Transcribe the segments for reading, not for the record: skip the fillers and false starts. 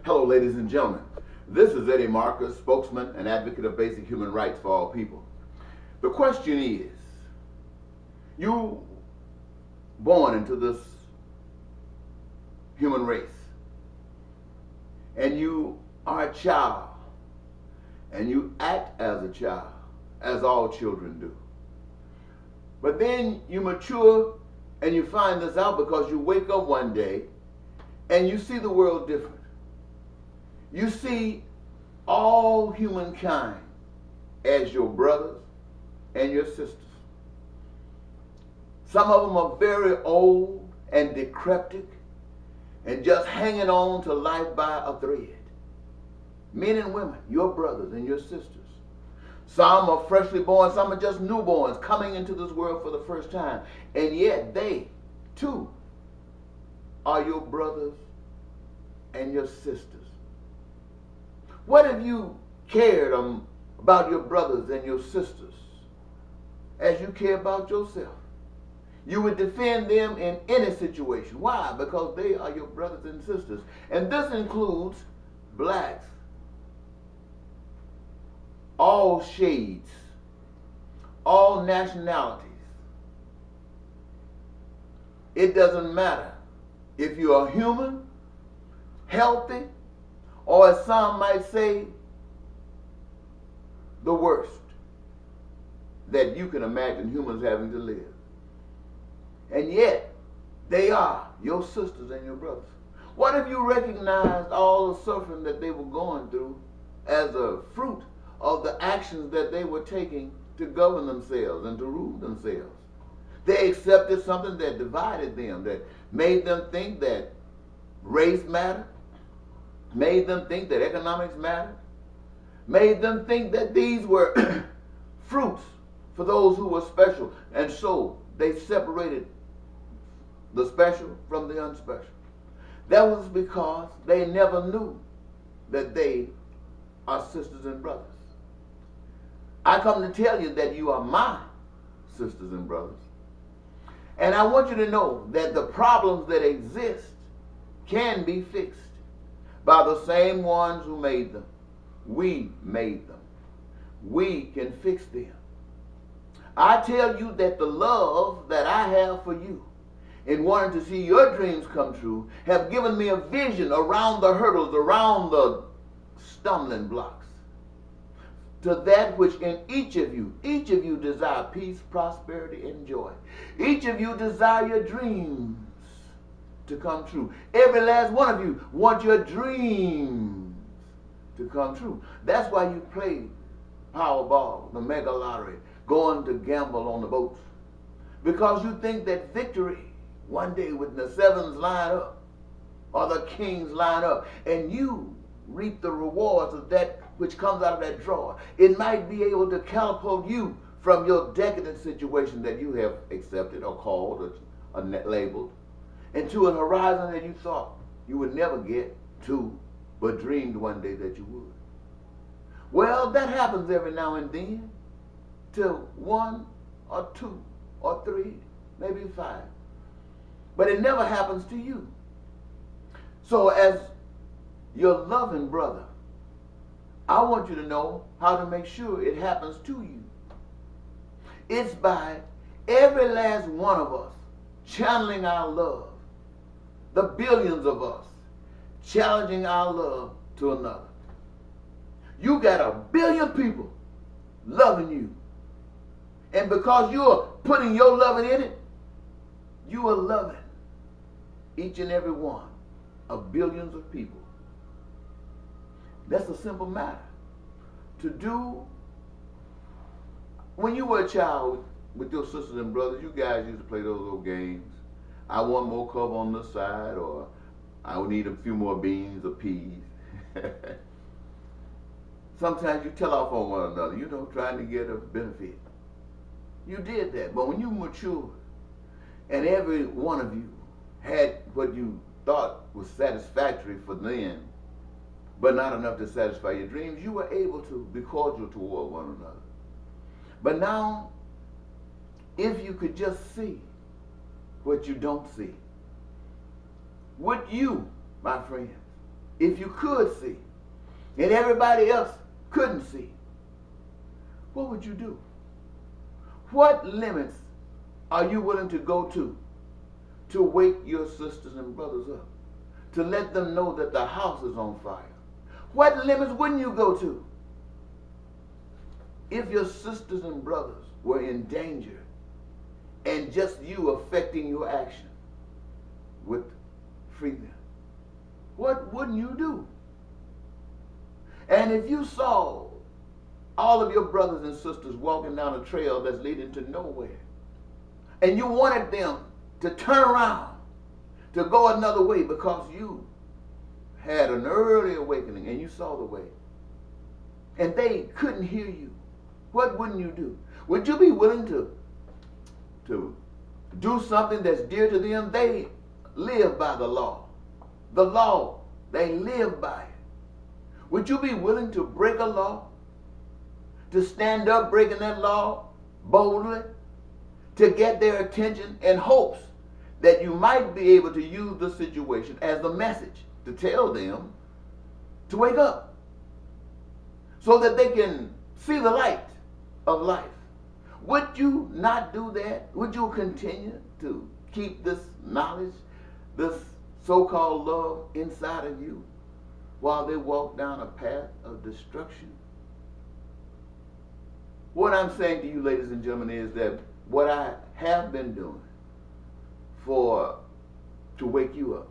Hello, ladies and gentlemen. This is Eddie Marcus, spokesman and advocate of basic human rights for all people. The question is, you born into this human race, and you are a child, and you act as a child, as all children do. But then you mature and you find this out because you wake up one day and you see the world different. You see all humankind as your brothers and your sisters. Some of them are very old and decrepit and just hanging on to life by a thread. Men and women, your brothers and your sisters. Some are freshly born, some are just newborns coming into this world for the first time. And yet they, too, are your brothers and your sisters. What if you cared about your brothers and your sisters as you care about yourself? You would defend them in any situation. Why? Because they are your brothers and sisters. And this includes blacks, all shades, all nationalities. It doesn't matter if you are human, healthy, or as some might say, the worst that you can imagine humans having to live. And yet, they are your sisters and your brothers. What if you recognized all the suffering that they were going through as a fruit of the actions that they were taking to govern themselves and to rule themselves? They accepted something that divided them, that made them think that race mattered, made them think that economics mattered, made them think that these were fruits for those who were special. And so they separated the special from the unspecial. That was because they never knew that they are sisters and brothers. I come to tell you that you are my sisters and brothers. And I want you to know that the problems that exist can be fixed by the same ones who made them. We made them. We can fix them. I tell you that the love that I have for you in wanting to see your dreams come true have given me a vision around the hurdles, around the stumbling blocks, to that which in each of you desire peace, prosperity, and joy. Each of you desire your dreams to come true. Every last one of you want your dreams to come true. That's why you play Powerball, the mega lottery, going to gamble on the boats. Because you think that victory one day when the sevens line up or the kings line up and you reap the rewards of that which comes out of that drawer, it might be able to catapult you from your decadent situation that you have accepted or called or labeled into an horizon that you thought you would never get to, but dreamed one day that you would. Well, that happens every now and then to one or two or three, maybe five. But it never happens to you. So as your loving brother, I want you to know how to make sure it happens to you. It's by every last one of us channeling our love. The billions of us challenging our love to another. You got a billion people loving you. And because you're putting your loving in it, you are loving each and every one of billions of people. That's a simple matter to do. When you were a child with your sisters and brothers, you guys used to play those little games. I want more cover on this side, or I would need a few more beans or peas. Sometimes you tell off on one another, trying to get a benefit. You did that, but when you matured and every one of you had what you thought was satisfactory for them, but not enough to satisfy your dreams, you were able to be cordial toward one another. But now, if you could just see what you don't see, would you, my friends, if you could see, and everybody else couldn't see, what would you do? What limits are you willing to go to wake your sisters and brothers up, to let them know that the house is on fire? What limits wouldn't you go to if your sisters and brothers were in danger and just you affecting your action would free them? What wouldn't you do? And if you saw all of your brothers and sisters walking down a trail that's leading to nowhere, and you wanted them to turn around, to go another way because you had an early awakening and you saw the way, and they couldn't hear you, what wouldn't you do? Would you be willing to do something that's dear to them? They live by the law. The law, they live by it. Would you be willing to break a law? To stand up breaking that law boldly? To get their attention in hopes that you might be able to use the situation as a message to tell them to wake up so that they can see the light of life? Would you not do that? Would you continue to keep this knowledge, this so-called love inside of you while they walk down a path of destruction? What I'm saying to you, ladies and gentlemen, is that what I have been doing to wake you up,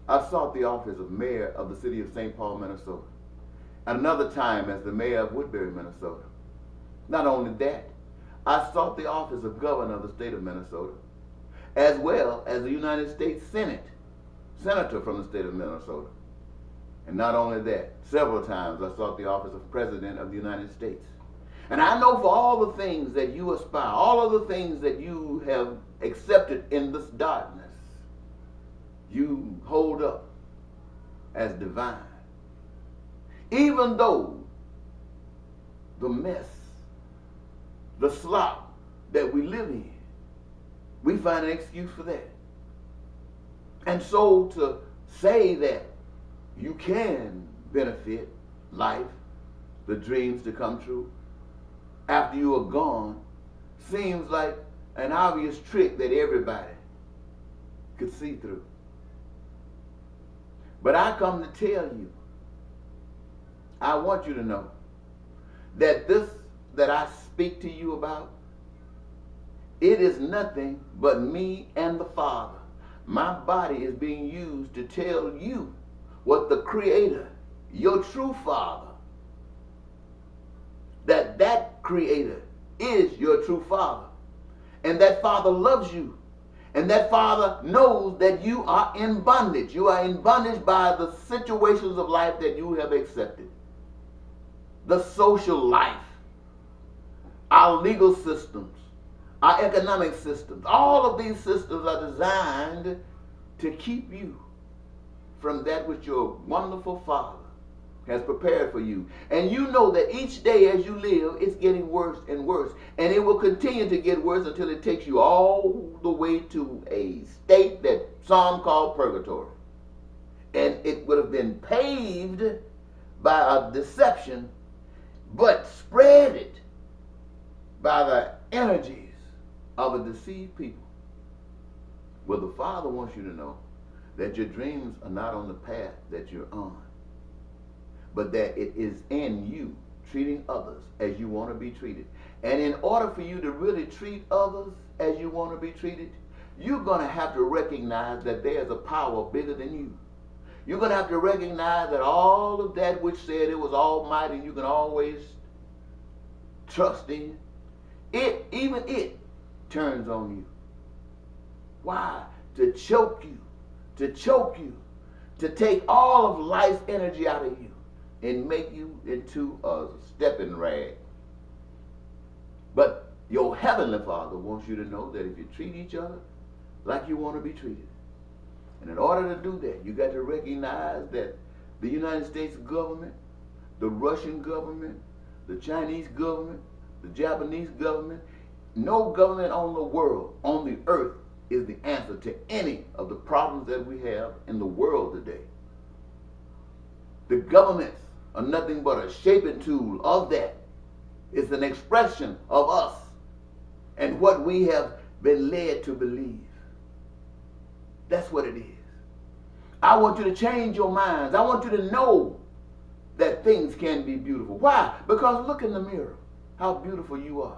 I sought the office of mayor of the city of St. Paul, Minnesota. At another time as the mayor of Woodbury, Minnesota. Not only that, I sought the office of governor of the state of Minnesota, as well as the United States senator from the state of Minnesota. And not only that, several times I sought the office of president of the United States. And I know for all the things that you aspire, all of the things that you have accepted in this darkness, you hold up as divine. Even though the mess, the slop that we live in, we find an excuse for that. And so to say that you can benefit life, the dreams to come true, after you are gone, seems like an obvious trick that everybody could see through. But I come to tell you, I want you to know that this that I speak to you about, it is nothing but me and the Father. My body is being used to tell you what the Creator, your true Father, that Creator is your true Father. And that Father loves you. And that Father knows that you are in bondage. You are in bondage by the situations of life that you have accepted. The social life, our legal systems, our economic systems. All of these systems are designed to keep you from that which your wonderful Father has prepared for you. And you know that each day as you live, it's getting worse and worse. And it will continue to get worse until it takes you all the way to a state that some call purgatory. And it would have been paved by a deception, but spread it by the energies of a deceived people. Well, the Father wants you to know that your dreams are not on the path that you're on, but that it is in you treating others as you want to be treated. And in order for you to really treat others as you want to be treated, you're going to have to recognize that there's a power bigger than you. You're going to have to recognize that all of that which said it was almighty, you can always trust in, even it turns on you. Why? To choke you, to take all of life's energy out of you and make you into a stepping rag. But your Heavenly Father wants you to know that if you treat each other like you want to be treated, and in order to do that, you got to recognize that the United States government, the Russian government, the Chinese government, the Japanese government, no government on the world, on the earth, is the answer to any of the problems that we have in the world today. The governments are nothing but a shaping tool of that. It's an expression of us and what we have been led to believe. That's what it is. I want you to change your minds. I want you to know that things can be beautiful. Why? Because look in the mirror, how beautiful you are.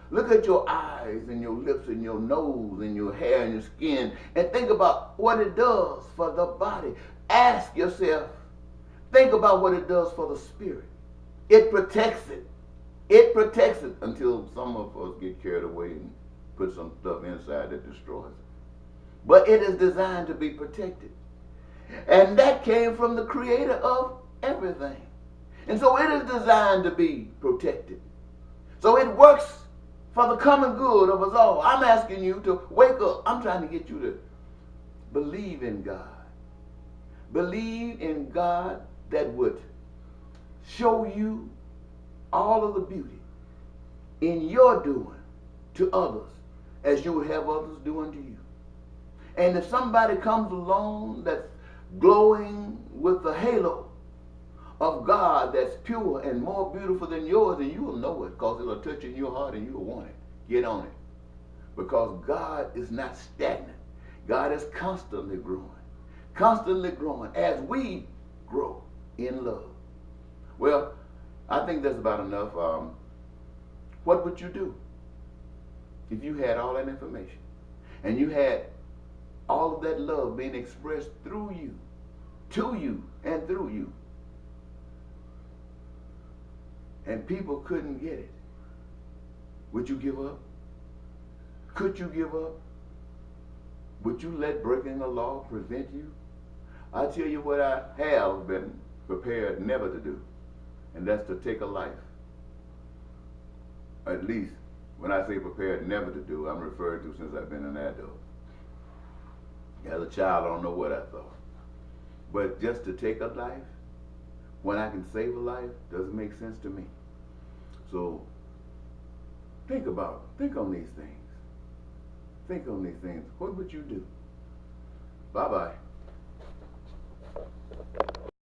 Look at your eyes and your lips and your nose and your hair and your skin, and think about what it does for the body. Ask yourself, think about what it does for the spirit. It protects it. It protects it until some of us get carried away and put some stuff inside that destroys it. But it is designed to be protected. And that came from the creator of everything. And so it is designed to be protected. So it works for the common good of us all. I'm asking you to wake up. I'm trying to get you to believe in God. Believe in God that would show you all of the beauty in your doing to others as you would have others do unto you. And if somebody comes along that's glowing with the halo of God that's pure and more beautiful than yours, and you will know it because it'll touch in your heart and you'll want it. Get on it. Because God is not stagnant. God is constantly growing as we grow in love. Well, I think that's about enough. What would you do if you had all that information and you had all of that love being expressed through you, to you, and through you, and people couldn't get it? Would you give up? Could you give up? Would you let breaking the law prevent you? I tell you what I have been prepared never to do, and that's to take a life. At least, when I say prepared never to do, I'm referring to since I've been an adult. As a child, I don't know what I thought. But just to take a life, when I can save a life, doesn't make sense to me. So, think on these things. Think on these things. What would you do? Bye-bye.